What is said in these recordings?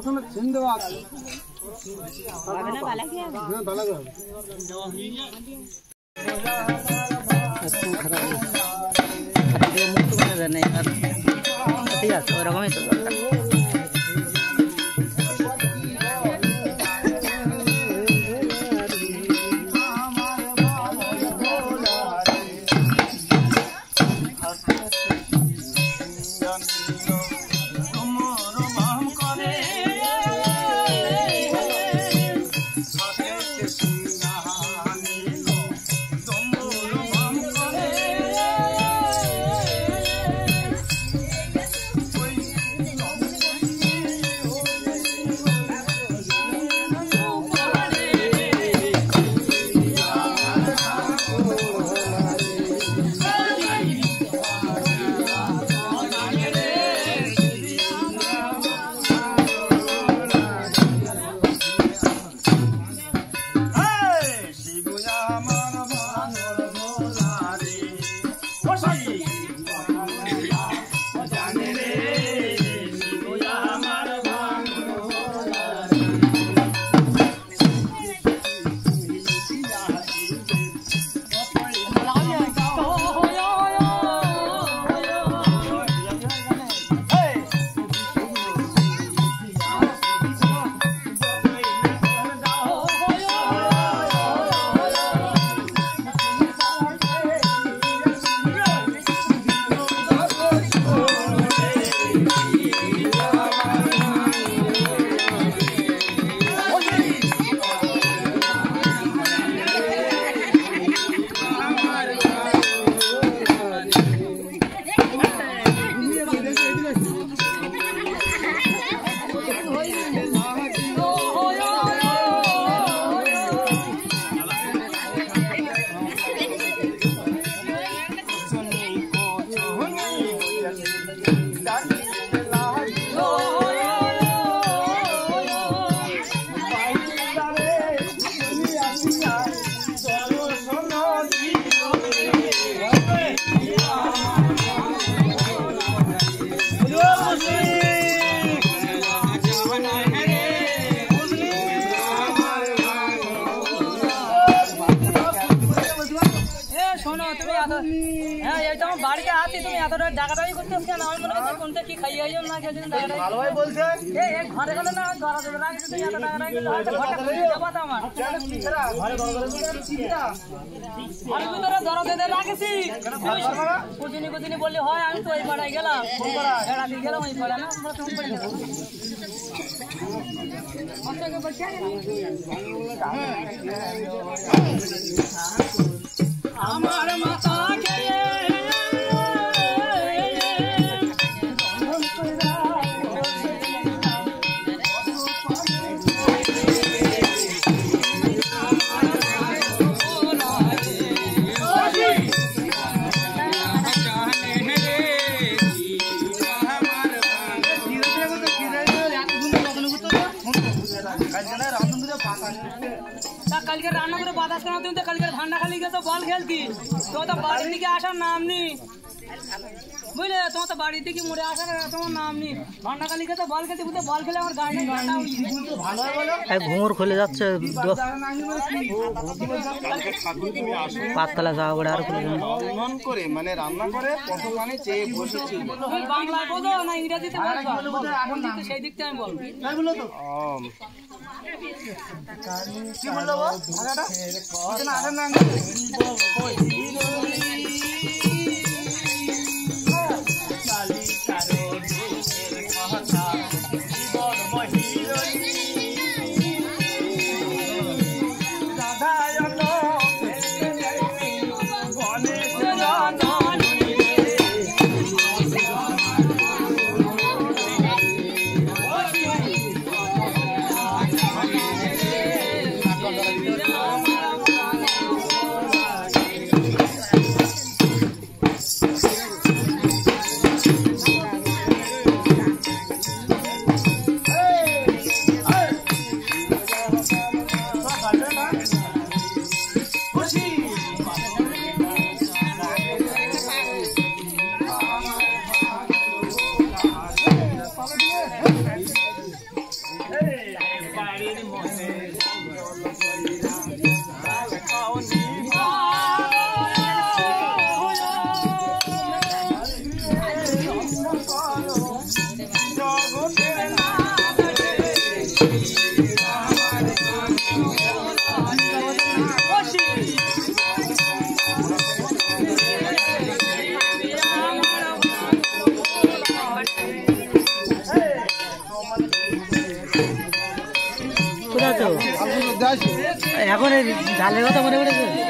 প্রথমে চিন দেওয়া আছে ঠিক আছে ওরকমই তো দরকার। বাড়িতে আছি তুমি এতটা ডাকাডাকি করতে কেন? আমি মনে করছি কোনটা কি খাইয়ে আইও না খেয়ে ডাকাডাকি ভালোই বলছে। এই ঘরে গেলে না ধরা দেবে রাখছি তুমি এত ডাকাডাকি করতে হয়তো ঘরটা খুলে যাবাত আমার ঘরে ভিতরে ধরা দেবে রাখছি। কুচিনি কুচিনি বললি হয় আমি তো ওই পাড়ায় গেলাম ভেড়া দিয়ে গেলাম ওই পাড়া না আমরা ফোন করে গেলাম আমার মাথা কালকে রান্না করে বাতাস কেন? তুমি তো কালকে ঠান্ডা খালি গেছো বল খেলতি, তো তো বাড়ির দিকে আসার নাম নেই বুঝলে? তোমার তো বাড়ির দিকে মুড়ে আসার তোমার নাম নেই। ঠান্ডা খালি গেছো বল খেলতে বুঝতে বল খেলে আমার গাড়ি ঘুমোর খুলে যাচ্ছে পাতলা যাওয়া করে আর করে মানে রান্না করে কত পানি চেয়ে বসেছিল। বাংলা বোঝো না ইংরেজিতে বলছো? সেই দিকটা আমি বলবো কি বললো আসার নাম এখন ঝালের কথা মনে পড়েছে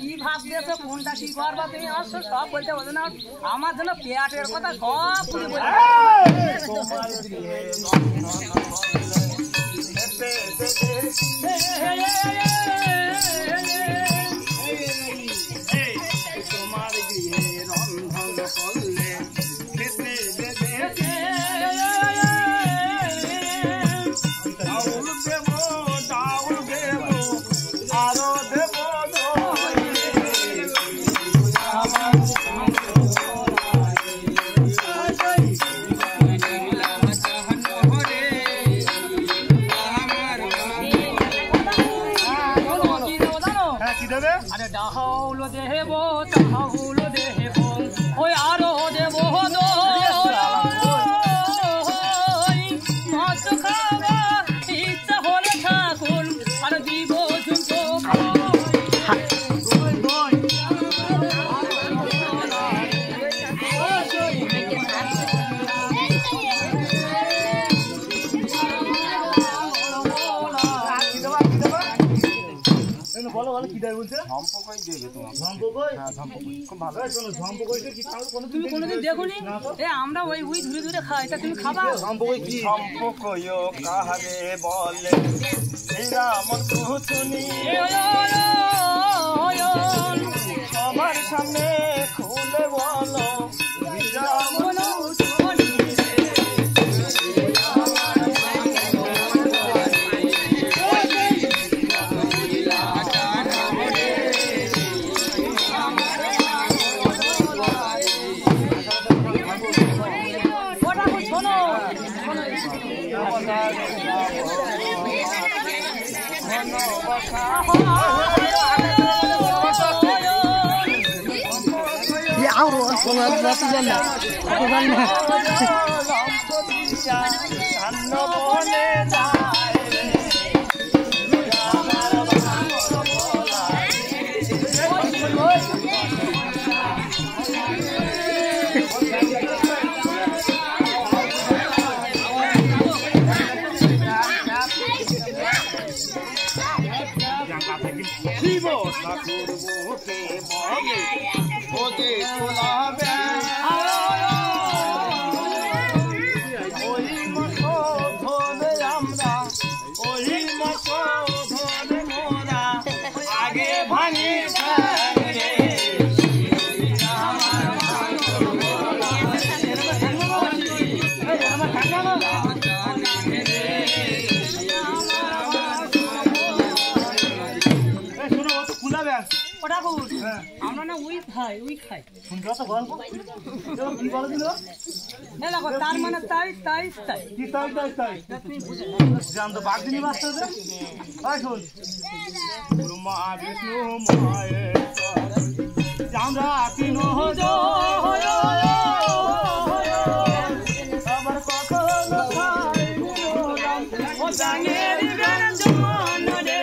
কি ভাব দিয়েছো কোনটা কি করবা তুমি আসছো সব বলতে বলছো না আমার জন্য পেটের কথা সব তোমার বিয়ে রন্ধন করলে চাউল দেব আরো দেব আরে ডাহৌল দেব তাহৌল দেব ওই আরো দেব মাছ খাওয়া ইচ্ছা হলে থাকুন আর দিব বলো বলো কি দেয় বলছে ঝম্পকই দেবে তোমার ঝম্পকই হ্যাঁ ঝম্পকই খুব ভালো শোনো ঝম্পকইটা কি খাও তুমি কোনোদিন দেখোনি এ আমরা ওই ধীরে ধীরে খাই তা তুমি খাবা ঝম্পকই কি ঝম্পকইও কাহারে বলে এরা মন কুচুনি সবার সামনে খুলে বলো এরা মন কুচুনি আমরা না উই খাই তার মানে তাই তাই তাই কি তাই তাই তাই জান তো বাঘ দিনই বাঁচতে হবে ভাই শুন মা বিষ্ণু মায়ে আমরা তিন আবার কখনো খাই ও জানের জমান রে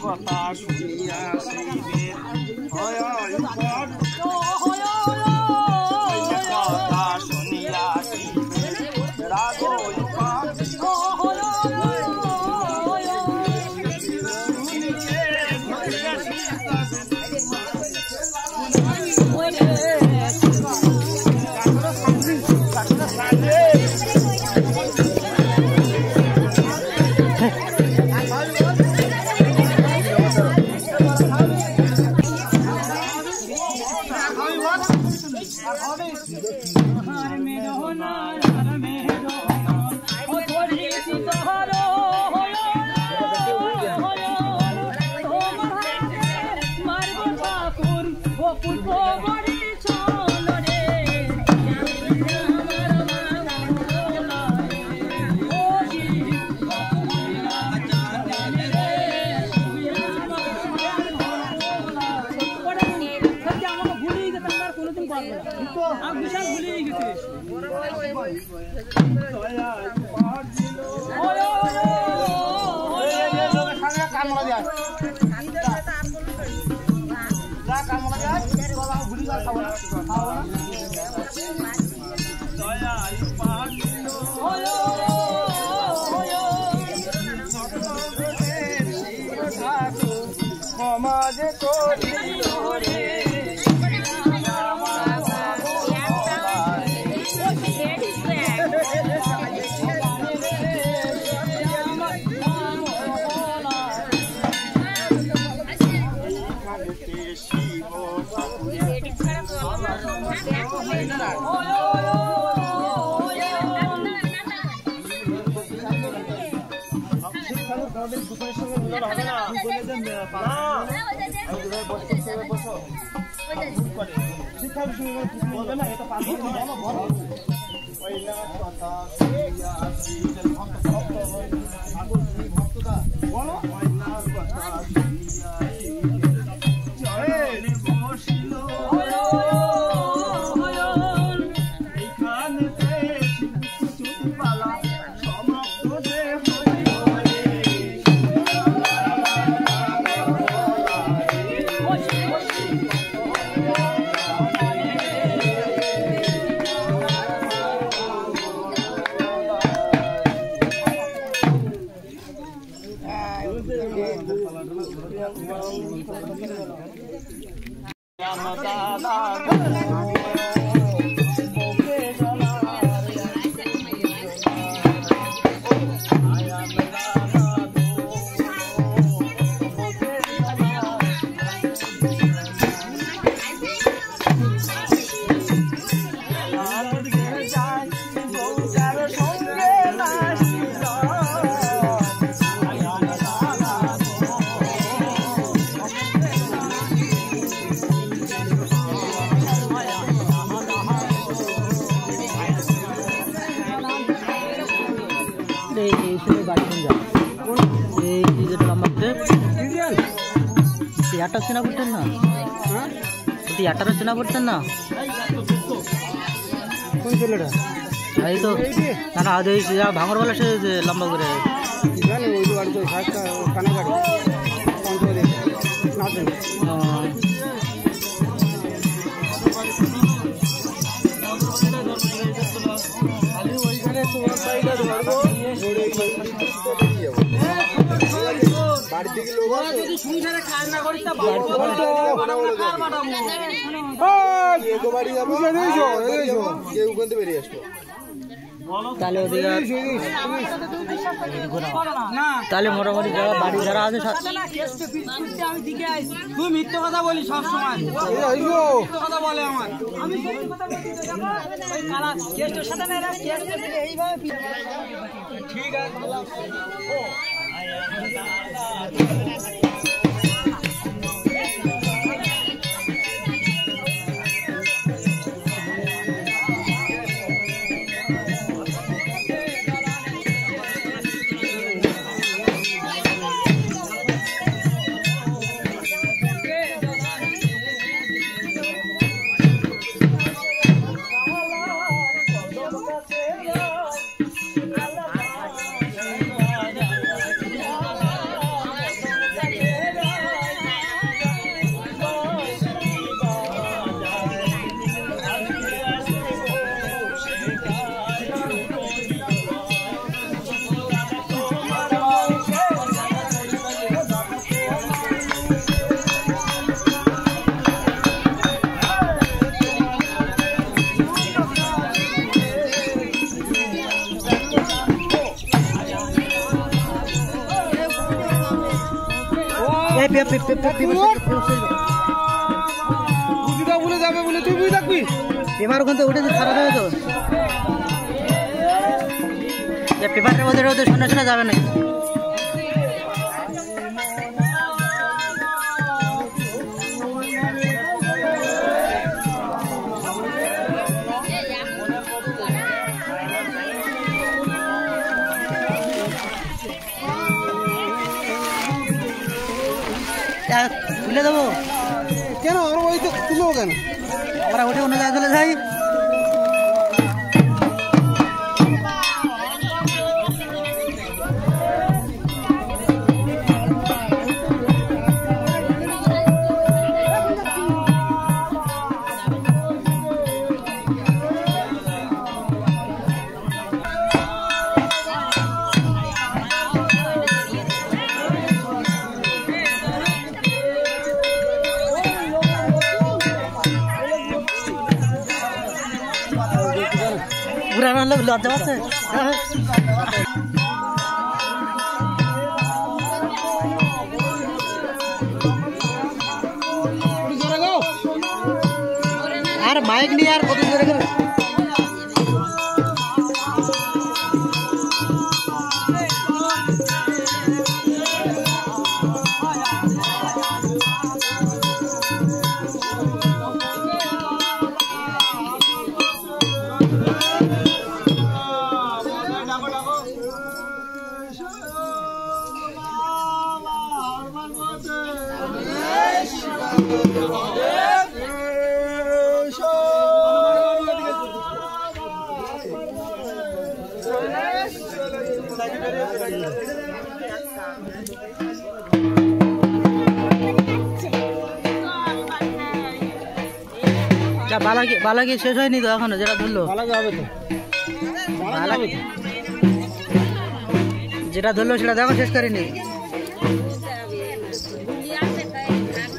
কথা শুনিয়া শিবের কথা শুনিয়া শিবের আর মেরো না আর মেরো না ও তোরি সিতারো হলো হলো তোমার হাতে মারবো ঠাকুর ও পুষ্প বড়ি চল রে আমি বিশাল ভুলে গেছি সমাজে চেনা করতেন না ইয়াটারও চেনা করতেন না কোন ছেলেটা এই তো না না আদেশ যা ভাঙর বলে সে লম্বা করে জানি ওই যে বাড়ি তো খাটটা কানে গাড়ি পঞ্চরে নাচেন খালি ওইখানে তোমার পাইটা ধরবো বাড়ি থেকে লোক আছে সংসারে কাজ না করিস তা বাড়ি যাবো কেউ বলতে বেরিয়ে আসতো তাহলে তাহলে মোটামুটি যারা বাড়ি যারা আছে তুই মিথ্যে কথা বলি সব সময় কথা বলে আমার আমি ঠিক আছে বুঝিটা বলে যাবে বলে তুই বুঝে থাকবি পেপার ওখান থেকে উঠে খারাপ হবে তো পেপারটার মধ্যে ওদের শোনা শোনা যাবে না তুলে দেবো কেন আমরা ওই তো তুলবো কেন আমরা ওঠে অন্য জায়গায় চলে যাই পুরানো লোক লজ্জা পাচ্ছে আর মাইক নিয়ে আর কত জোরে করে বালাকি শেষ হয়নি তো এখনো যেটা ধরলো যেটা ধরলো সেটা দেখো শেষ করিনি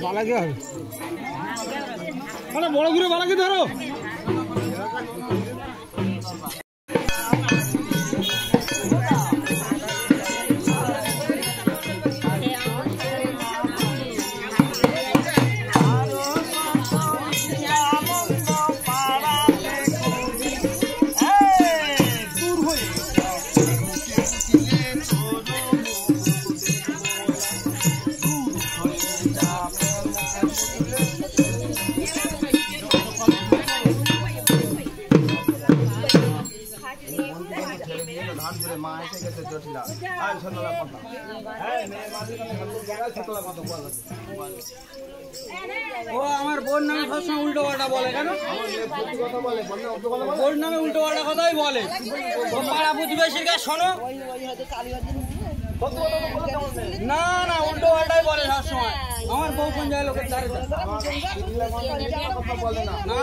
বালাকি হবে মানে বড় ঘুরে বালাকি ধরো ও আমার বোন নামে সবসময় উল্টো পাল্টা বলে কেন বোন নামে উল্টো পাল্টা কথাই বলে পাড়া প্রতিবেশীর কাছে শোনো না না উল্টো পাল্টাই বলে সবসময় আমার বউ কোন যায় লোকের না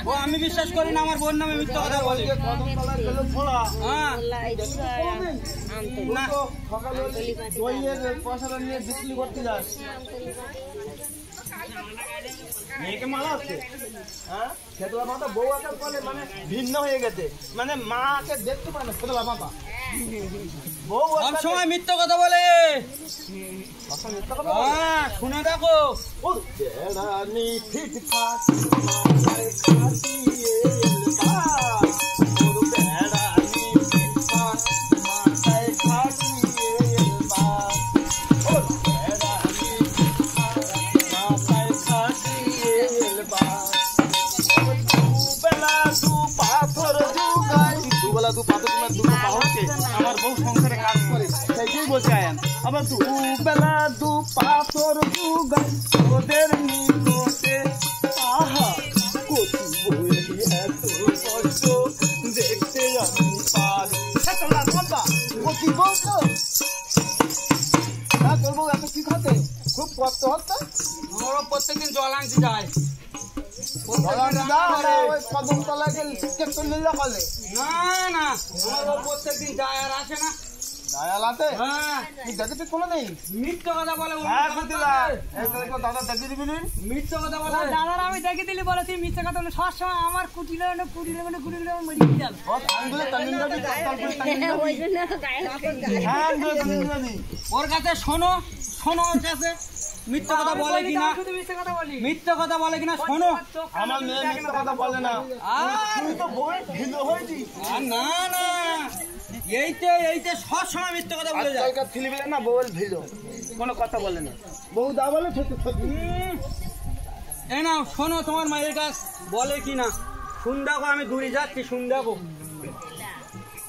ও আমি বিশ্বাস করি না আমার বোন নামে মিথ্যা কথা বলে পয়সাটা নিয়ে বিক্রি করতে যাস মেয়েকে মারা হচ্ছে হ্যাঁ খেতলা মাথা বউ আসার ফলে মানে ভিন্ন হয়ে গেছে মানে মাকে দেখতে পায় না খেতলা মাথা বউ সবসময় মিথ্যা কথা বলে শুনে দেখো আমার বউ সংসারে কাজ করে সেইটাই বসে আয়ান আবার দু বেলা দু পাথর যুগাই ওদের নিকটে আহা কচি বই এত কষ্ট দেখতে আমি পারি কচি বউ তো না তোর বউ এত কি খাতে খুব কষ্ট হচ্ছে আমারও প্রত্যেকদিন জল আনতে যায় কদম তলা গেলে না না আমার প্রত্যেকদিন যায় আর আসে না আমি দেখে দিলি বলে তুই মিথ্যা কথা বলে সবসময় আমার ওর কাছে শোনো শোনো ওর কাছে মিথ্যা কথা বলে কিনা, মিথ্যা কথা বলে কিনা শোনো। আমার মেয়ে মিথ্যা কথা বলে না। তুই তো বই ভিলো হয়েছি। না না, এইতে সব সময় মিথ্যা কথা বলে যায়। আজকালকার ছেলেবেলে না বউয়ের ভিলো, কোনো কথা বলে না। বউ দা বলে সত্যি। এই নাও শোনো, তোমার মায়ের কাছ বলে কিনা শুন দেখো, আমি দূরে যাচ্ছি, শুন দেখো।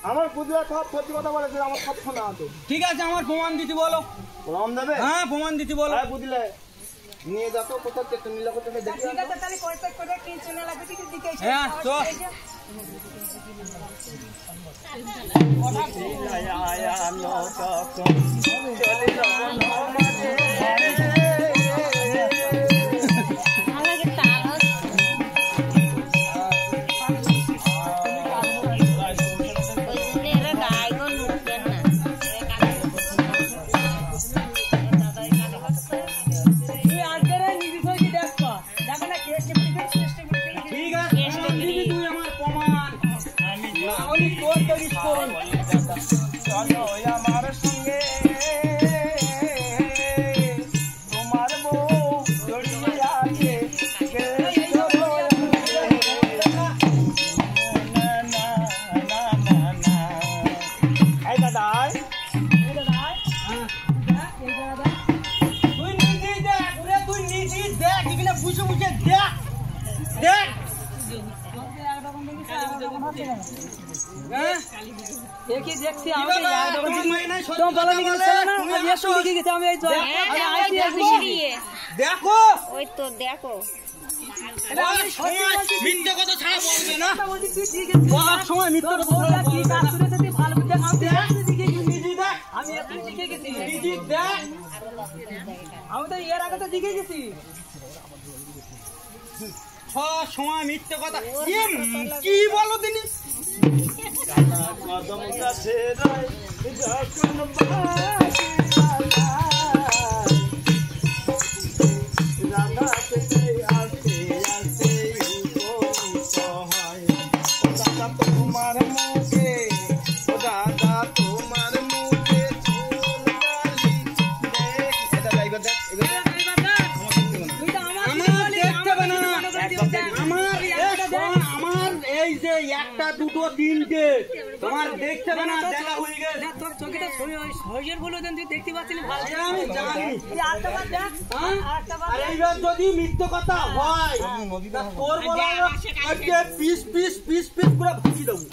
আমার পুজোর সব সত্যি কথা বলেছে, আমার সব শোনা হতো। ঠিক আছে, আমার প্রমাণ দিতে বলো। প্রমাণ দেবে? হ্যাঁ, প্রমাণ দিতে বলো। বুঝলে নিয়ে যাতো কোথাও চেষ্টা নিলে কোথাও দেখি। হ্যাঁ তো চলো আমার সঙ্গে তোমার বউ জড়িয়ে আছে। এই দাদা তুই নিজে দেখ, তুই নিজে দেখ, এখানে বুঝে বুঝে দেখ দেখ। দেখছি দেখো ওই তো দেখো মিথ্যে কথা ছাড়া বলবে না, বলার সময় মিথ্যে কথা আমি এখন শিখে গেছি, দেখ। আমি তো এর আগে তো শিখে গেছি। সময় মিথ্যে কথা কি বলো তিনি। কদম কাছে যখন রাধা পেতে আসতে আসতে হয় দাদা তোমার মুখে, ও দাদা তোমার মুখে আমার এই যে একটা দুটো তিনটে তোমার দেখতে হবে না, দেখা হয়ে গেছে। তোর চোখেটা শরীরের বলে দেন, তুই দেখতে পাচ্ছিস ভালো। আমি জানি। হ্যাঁ? আর এইবার যদি মিথ্যে কথা হয় তোর বলা পিস পিস পিস পিস করে ভাঙি দেবো।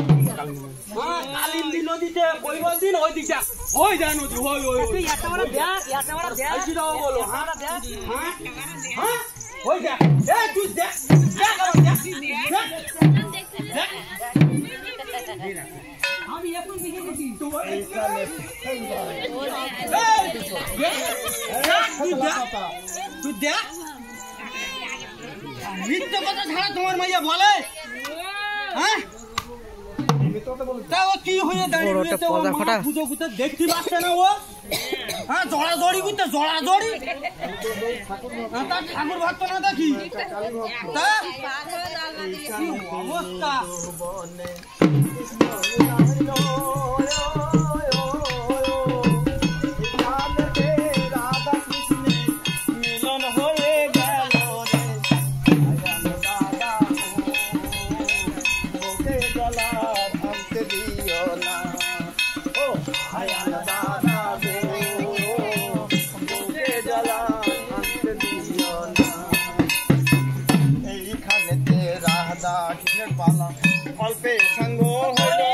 হ্যাঁ, কালিন্দী নদীতে কৈবল দিন ওই দিকটা ওই যায় নদী, ওই ওই তুই একটা বড় ব্যাগ, একটা বড় ব্যাগ, আইছি দাও বলো। হ্যাঁ হ্যাঁ হ্যাঁ, ওই দেখ, এই তুই দেখ দেখ আমার দেখ দেখ। আমি এখন শিখে গেছি। তুই দেখ মিথ্যে কথা ছাড়া তোমার মাইয়া বলে। হ্যাঁ, তা ও কি হয়ে দাঁড়িয়ে পুজো করতে দেখতে পাচ্ছে না ও। হ্যাঁ, জড়াজড়ি করতে জড়াজড়ি, তার ঠাকুর ভক্ত না দেখি তা কি অবস্থা। মিলন হয়ে গেল রে গলা ভাঙতে দিও না, ও হায়ান দাদা গো বুকে জ্বালা ভাঙতে দিও না। এইখানেতে রাধা কৃষ্ণের পালা অল্পে সঙ্গ হলো